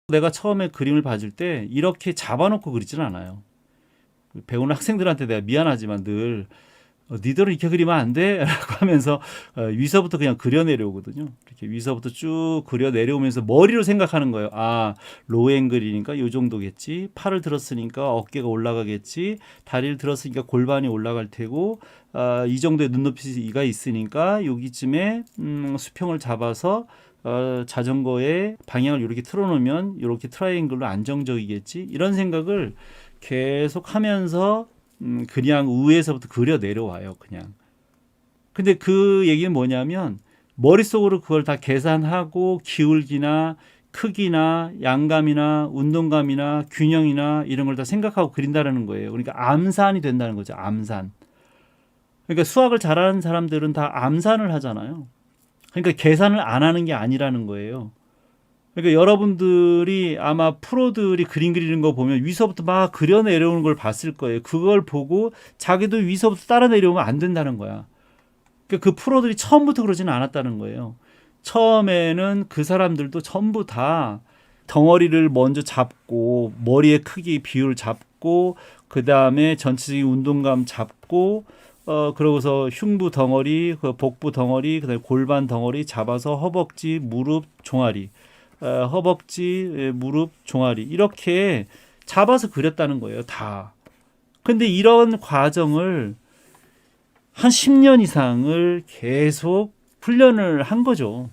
내가 처음에 그림을 봐줄 때 이렇게 잡아놓고 그리진 않아요. 배우는 학생들한테 내가 미안하지만 늘 니들은 이렇게 그리면 안 돼? 라고 하면서 위서부터 그냥 그려 내려오거든요. 이렇게 위서부터 쭉 그려 내려오면서 머리로 생각하는 거예요. 아, 로우 앵글이니까 이 정도겠지. 팔을 들었으니까 어깨가 올라가겠지. 다리를 들었으니까 골반이 올라갈 테고, 이 정도의 눈높이가 있으니까 여기쯤에 수평을 잡아서 자전거의 방향을 이렇게 틀어놓으면 이렇게 트라이앵글로 안정적이겠지. 이런 생각을 계속 하면서 그냥 위에서부터 그려 내려와요, 그냥. 근데 그 얘기는 뭐냐면 머릿속으로 그걸 다 계산하고 기울기나 크기나 양감이나 운동감이나 균형이나 이런 걸 다 생각하고 그린다는 거예요. 그러니까 암산이 된다는 거죠, 암산. 그러니까 수학을 잘하는 사람들은 다 암산을 하잖아요. 그러니까 계산을 안 하는 게 아니라는 거예요. 그러니까 여러분들이 아마 프로들이 그림 그리는 거 보면 위서부터 막 그려 내려오는 걸 봤을 거예요. 그걸 보고 자기도 위서부터 따라 내려오면 안 된다는 거야. 그러니까 그 프로들이 처음부터 그러지는 않았다는 거예요. 처음에는 그 사람들도 전부 다 덩어리를 먼저 잡고 머리의 크기 비율 잡고 그 다음에 전체적인 운동감 잡고 그러고서 흉부 덩어리, 그 복부 덩어리, 그다음에 골반 덩어리 잡아서 허벅지, 무릎, 종아리. 허벅지, 무릎, 종아리 이렇게 잡아서 그렸다는 거예요. 다. 근데 이런 과정을 한 10년 이상을 계속 훈련을 한 거죠.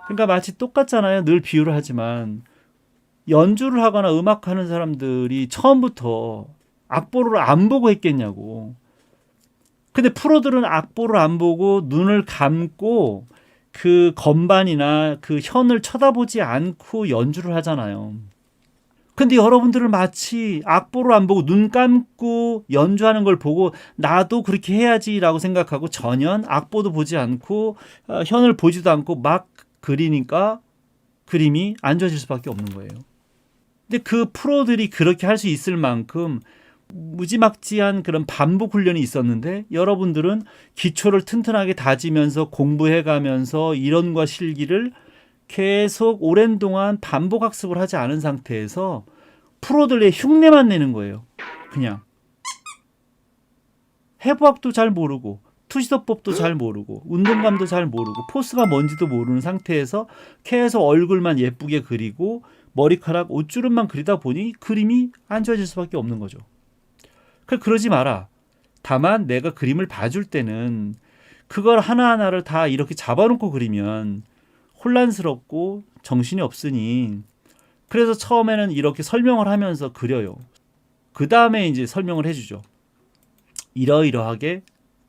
그러니까 마치 똑같잖아요. 늘 비유를 하지만 연주를 하거나 음악하는 사람들이 처음부터 악보를 안 보고 했겠냐고. 근데 프로들은 악보를 안 보고 눈을 감고 그 건반이나 그 현을 쳐다보지 않고 연주를 하잖아요. 근데 여러분들은 마치 악보를 안 보고 눈 감고 연주하는 걸 보고 나도 그렇게 해야지라고 생각하고 전혀 악보도 보지 않고 현을 보지도 않고 막 그리니까 그림이 안 좋아질 수밖에 없는 거예요. 근데 그 프로들이 그렇게 할 수 있을 만큼 무지막지한 그런 반복 훈련이 있었는데 여러분들은 기초를 튼튼하게 다지면서 공부해가면서 이론과 실기를 계속 오랜 동안 반복 학습을 하지 않은 상태에서 프로들의 흉내만 내는 거예요. 그냥 해부학도 잘 모르고 투시도법도 잘 모르고 운동감도 잘 모르고 포스가 뭔지도 모르는 상태에서 계속 얼굴만 예쁘게 그리고 머리카락 옷주름만 그리다 보니 그림이 안 좋아질 수밖에 없는 거죠. 그러지 마라. 다만 내가 그림을 봐줄 때는 그걸 하나하나를 다 이렇게 잡아놓고 그리면 혼란스럽고 정신이 없으니 그래서 처음에는 이렇게 설명을 하면서 그려요. 그 다음에 이제 설명을 해주죠. 이러이러하게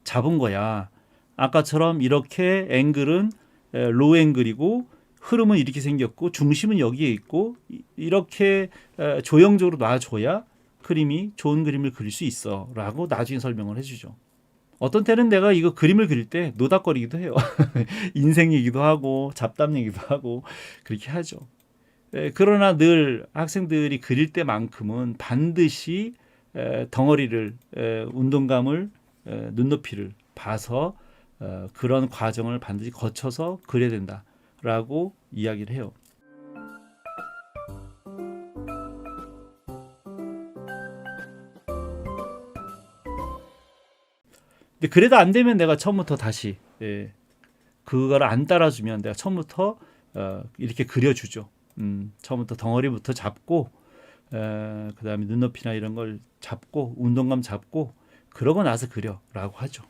잡은 거야. 아까처럼 이렇게 앵글은 로우 앵글이고 흐름은 이렇게 생겼고 중심은 여기에 있고 이렇게 조형적으로 놔줘야 그림이 좋은 그림을 그릴 수 있어 라고 나중에 설명을 해주죠. 어떤 때는 내가 이거 그림을 그릴 때 노닥거리기도 해요. 인생 얘기도 하고 잡담 얘기도 하고 그렇게 하죠. 그러나 늘 학생들이 그릴 때만큼은 반드시 덩어리를 운동감을 눈높이를 봐서 그런 과정을 반드시 거쳐서 그려야 된다라고 이야기를 해요. 근데 그래도 안 되면 내가 처음부터 다시 그걸 안 따라주면 내가 처음부터 이렇게 그려주죠. 처음부터 덩어리부터 잡고 그다음에 눈높이나 이런 걸 잡고 운동감 잡고 그러고 나서 그려라고 하죠.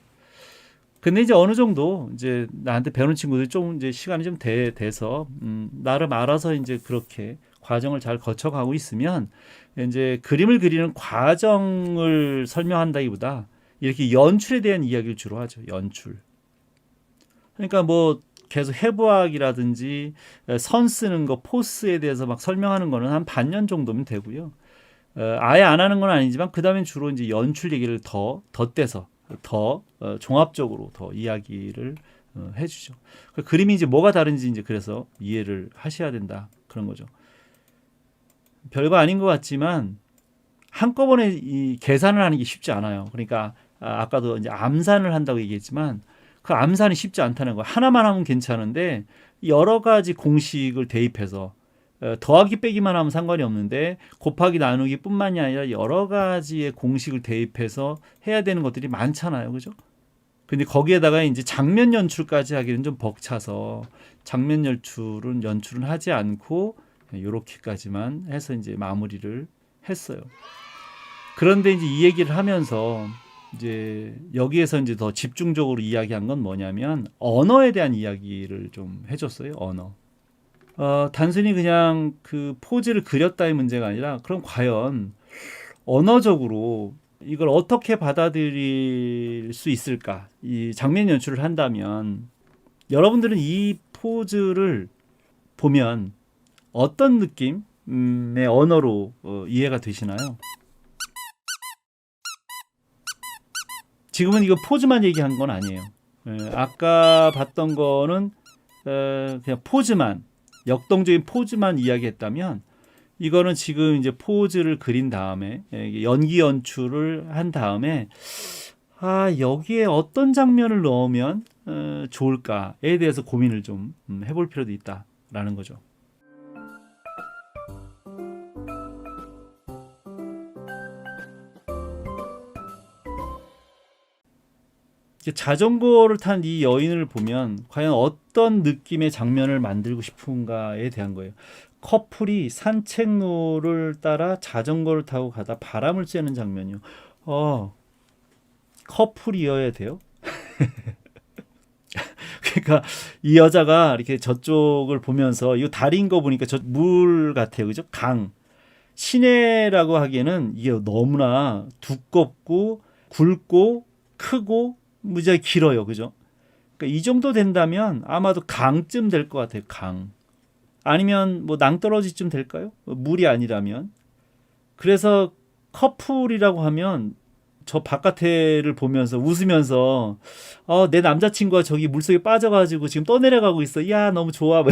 근데 이제 어느 정도 이제 나한테 배우는 친구들이 좀 이제 시간이 좀 돼서 나름 알아서 이제 그렇게 과정을 잘 거쳐가고 있으면 이제 그림을 그리는 과정을 설명한다기보다 이렇게 연출에 대한 이야기를 주로 하죠. 연출. 그러니까 뭐 계속 해부학이라든지 선 쓰는 거, 포스에 대해서 막 설명하는 거는 한 반년 정도면 되고요. 아예 안 하는 건 아니지만 그 다음엔 주로 이제 연출 얘기를 더 덧대서 더 종합적으로 더 이야기를 해주죠. 그 그림이 이제 뭐가 다른지 이제 그래서 이해를 하셔야 된다 그런 거죠. 별거 아닌 것 같지만 한꺼번에 이 계산을 하는 게 쉽지 않아요. 그러니까 아까도 이제 암산을 한다고 얘기했지만 그 암산이 쉽지 않다는 거. 하나만 하면 괜찮은데 여러 가지 공식을 대입해서 더하기 빼기만 하면 상관이 없는데 곱하기 나누기뿐만이 아니라 여러 가지의 공식을 대입해서 해야 되는 것들이 많잖아요, 그죠? 근데 거기에다가 이제 장면 연출까지 하기는 좀 벅차서 장면 연출은 하지 않고 요렇게까지만 해서 이제 마무리를 했어요. 그런데 이제 이 얘기를 하면서 이제 여기에서 이제 더 집중적으로 이야기한 건 뭐냐면 언어에 대한 이야기를 좀 해줬어요. 언어. 단순히 그냥 그 포즈를 그렸다의 문제가 아니라 그럼 과연 언어적으로 이걸 어떻게 받아들일 수 있을까? 이 장면 연출을 한다면 여러분들은 이 포즈를 보면 어떤 느낌의 언어로 이해가 되시나요? 지금은 이거 포즈만 얘기한 건 아니에요. 아까 봤던 거는 그냥 포즈만, 역동적인 포즈만 이야기했다면 이거는 지금 이제 포즈를 그린 다음에 연기 연출을 한 다음에 여기에 어떤 장면을 넣으면 좋을까에 대해서 고민을 좀 해볼 필요도 있다라는 거죠. 자전거를 탄 이 여인을 보면 과연 어떤 느낌의 장면을 만들고 싶은가에 대한 거예요. 커플이 산책로를 따라 자전거를 타고 가다 바람을 쐬는 장면이요. 커플이어야 돼요? 그러니까 이 여자가 이렇게 저쪽을 보면서 이 다리인 거 보니까 저 물 같아요. 그죠? 강. 시내라고 하기에는 이게 너무나 두껍고 굵고 크고 무지하게 길어요. 그죠? 그러니까 이 정도 된다면 아마도 강쯤 될 것 같아요. 강. 아니면 뭐 낭떠러지쯤 될까요? 물이 아니라면. 그래서 커플이라고 하면 저 바깥에를 보면서 웃으면서 내 남자친구가 저기 물속에 빠져가지고 지금 떠내려가고 있어. 야, 너무 좋아.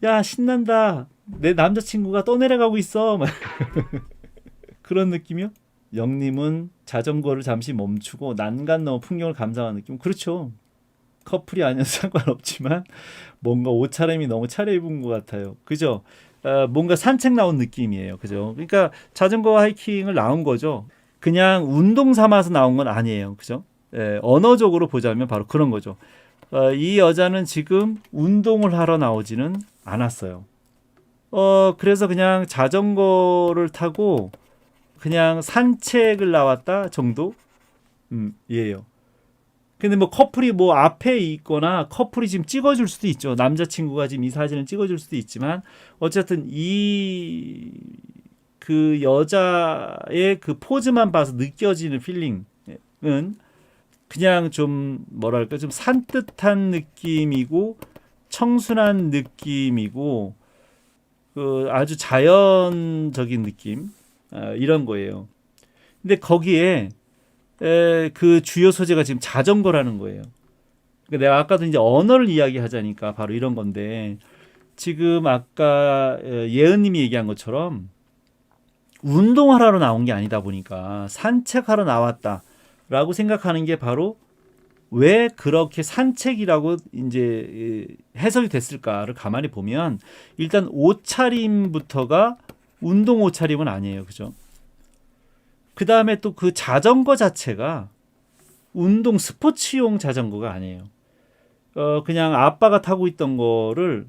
야, 신난다. 내 남자친구가 떠내려가고 있어. 그런 느낌이요? 영님은 자전거를 잠시 멈추고 난간 넘어 풍경을 감상하는 느낌. 그렇죠. 커플이 아니어서 상관없지만 뭔가 옷차림이 너무 차려입은 것 같아요. 그죠? 뭔가 산책 나온 느낌이에요. 그죠? 그러니까 자전거 하이킹을 나온 거죠. 그냥 운동 삼아서 나온 건 아니에요. 그죠? 언어적으로 보자면 바로 그런 거죠. 이 여자는 지금 운동을 하러 나오지는 않았어요. 그래서 그냥 자전거를 타고 그냥 산책을 나왔다 정도? 예요. 근데 뭐 커플이 뭐 앞에 있거나 커플이 지금 찍어줄 수도 있죠. 남자친구가 지금 이 사진을 찍어줄 수도 있지만 어쨌든 그 여자의 그 포즈만 봐서 느껴지는 필링은 그냥 좀 뭐랄까 좀 산뜻한 느낌이고 청순한 느낌이고 그 아주 자연적인 느낌 이런 거예요. 근데 거기에 그 주요 소재가 지금 자전거라는 거예요. 그러니까 내가 아까도 이제 언어를 이야기하자니까 바로 이런 건데 지금 아까 예은님이 얘기한 것처럼 운동하러 나온 게 아니다 보니까 산책하러 나왔다라고 생각하는 게 바로 왜 그렇게 산책이라고 이제 해석이 됐을까를 가만히 보면 일단 옷차림부터가 운동 옷차림은 아니에요, 그죠? 그 다음에 또 그 자전거 자체가 운동 스포츠용 자전거가 아니에요. 그냥 아빠가 타고 있던 거를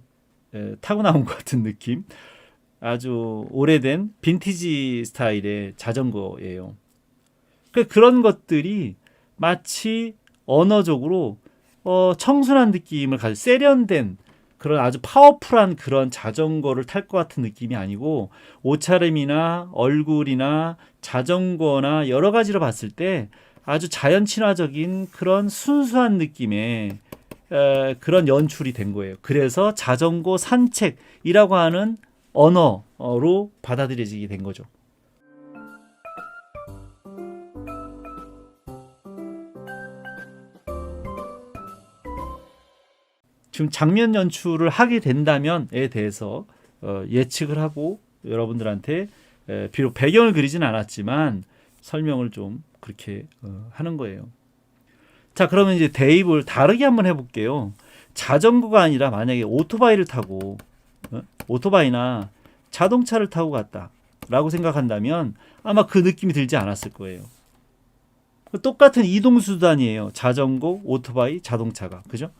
타고 나온 것 같은 느낌. 아주 오래된 빈티지 스타일의 자전거예요. 그런 것들이 마치 언어적으로 청순한 느낌을 가지고 세련된 그런 아주 파워풀한 그런 자전거를 탈 것 같은 느낌이 아니고 옷차림이나 얼굴이나 자전거나 여러 가지로 봤을 때 아주 자연 친화적인 그런 순수한 느낌의 그런 연출이 된 거예요. 그래서 자전거 산책이라고 하는 언어로 받아들여지게 된 거죠. 지금 장면 연출을 하게 된다면에 대해서 예측을 하고 여러분들한테 비록 배경을 그리진 않았지만 설명을 좀 그렇게 하는 거예요. 자, 그러면 이제 대입을 다르게 한번 해볼게요. 자전거가 아니라 만약에 오토바이를 타고 오토바이나 자동차를 타고 갔다라고 생각한다면 아마 그 느낌이 들지 않았을 거예요. 똑같은 이동수단이에요. 자전거, 오토바이, 자동차가. 그죠?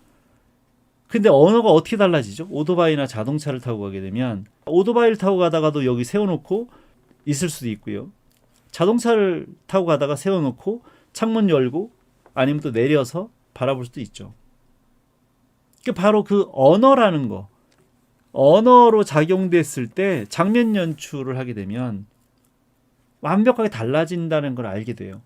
근데 언어가 어떻게 달라지죠? 오토바이나 자동차를 타고 가게 되면 오토바이를 타고 가다가도 여기 세워놓고 있을 수도 있고요. 자동차를 타고 가다가 세워놓고 창문 열고 아니면 또 내려서 바라볼 수도 있죠. 바로 그 언어라는 거, 언어로 작용됐을 때 장면 연출을 하게 되면 완벽하게 달라진다는 걸 알게 돼요.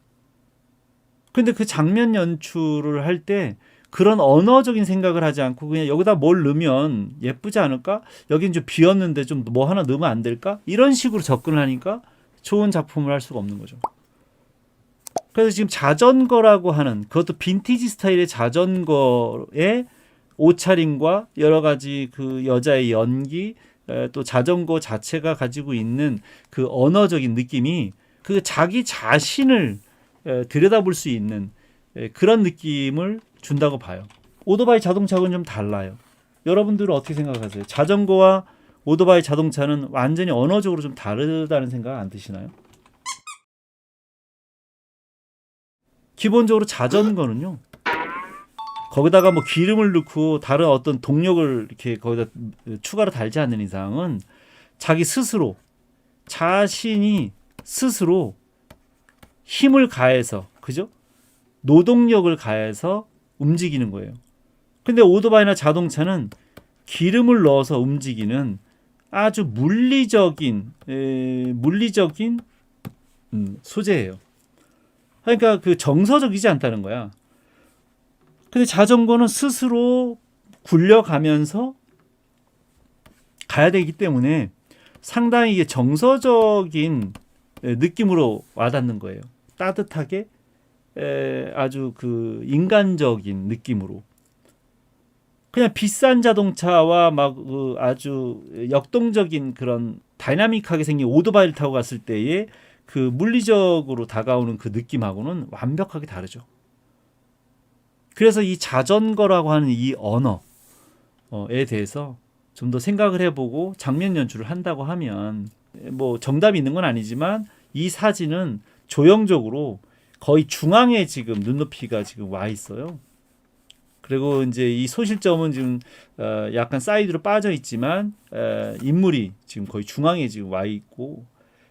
근데 그 장면 연출을 할 때 그런 언어적인 생각을 하지 않고 그냥 여기다 뭘 넣으면 예쁘지 않을까? 여긴 좀 비었는데 좀 뭐 하나 넣으면 안 될까? 이런 식으로 접근을 하니까 좋은 작품을 할 수가 없는 거죠. 그래서 지금 자전거라고 하는 그것도 빈티지 스타일의 자전거의 옷차림과 여러 가지 그 여자의 연기 또 자전거 자체가 가지고 있는 그 언어적인 느낌이 그 자기 자신을 들여다볼 수 있는 그런 느낌을 준다고 봐요. 오토바이 자동차하고는 좀 달라요. 여러분들은 어떻게 생각하세요? 자전거와 오토바이 자동차는 완전히 언어적으로 좀 다르다는 생각 안 드시나요? 기본적으로 자전거는요. 거기다가 뭐 기름을 넣고 다른 어떤 동력을 이렇게 거기다 추가로 달지 않는 이상은 자기 스스로 자신이 스스로 힘을 가해서 그죠? 노동력을 가해서 움직이는 거예요. 근데 오토바이나 자동차는 기름을 넣어서 움직이는 아주 물리적인 소재예요. 그러니까 그 정서적이지 않다는 거야. 근데 자전거는 스스로 굴려가면서 가야 되기 때문에 상당히 이게 정서적인 느낌으로 와닿는 거예요. 따뜻하게 아주 그 인간적인 느낌으로. 그냥 비싼 자동차와 막 그 아주 역동적인 그런 다이나믹하게 생긴 오토바이를 타고 갔을 때의 그 물리적으로 다가오는 그 느낌하고는 완벽하게 다르죠. 그래서 이 자전거라고 하는 이 언어에 대해서 좀 더 생각을 해보고 장면 연출을 한다고 하면 뭐 정답이 있는 건 아니지만 이 사진은 조형적으로 거의 중앙에 지금 눈높이가 지금 와 있어요. 그리고 이제 이 소실점은 지금 약간 사이드로 빠져 있지만 인물이 지금 거의 중앙에 지금 와 있고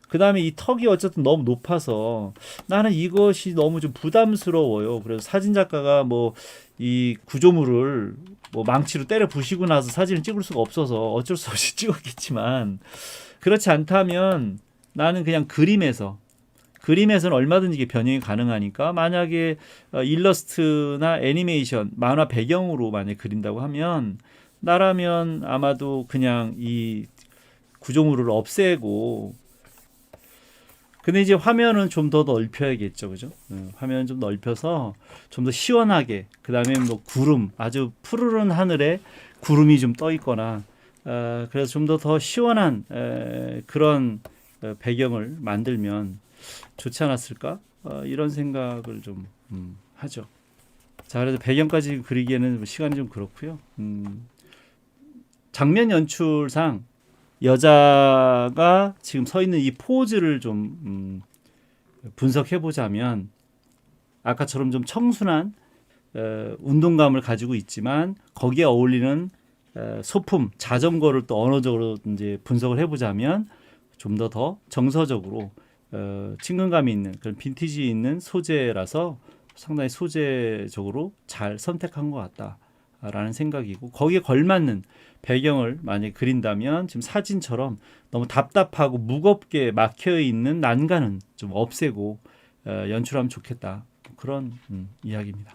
그 다음에 이 턱이 어쨌든 너무 높아서 나는 이것이 너무 좀 부담스러워요. 그래서 사진 작가가 뭐 이 구조물을 뭐 망치로 때려 부시고 나서 사진을 찍을 수가 없어서 어쩔 수 없이 찍었겠지만 그렇지 않다면 나는 그냥 그림에서는 얼마든지 이게 변형이 가능하니까 만약에 일러스트나 애니메이션, 만화 배경으로 만약 그린다고 하면 나라면 아마도 그냥 이 구조물을 없애고 근데 이제 화면은 좀 더 넓혀야겠죠, 그죠? 화면 좀 넓혀서 좀 더 시원하게 그 다음에 뭐 구름 아주 푸르른 하늘에 구름이 좀 떠 있거나 그래서 좀 더 시원한 그런 배경을 만들면 좋지 않았을까? 이런 생각을 좀 하죠. 자, 그래서 배경까지 그리기에는 시간이 좀 그렇고요. 장면 연출상 여자가 지금 서 있는 이 포즈를 좀 분석해 보자면 아까처럼 좀 청순한 운동감을 가지고 있지만 거기에 어울리는 소품 자전거를 또 언어적으로 이제 분석을 해보자면 좀 더 정서적으로 친근감이 있는 그런 빈티지 있는 소재라서 상당히 소재적으로 잘 선택한 것 같다라는 생각이고 거기에 걸맞는 배경을 만약에 그린다면 지금 사진처럼 너무 답답하고 무겁게 막혀 있는 난간은 좀 없애고 연출하면 좋겠다 그런 이야기입니다.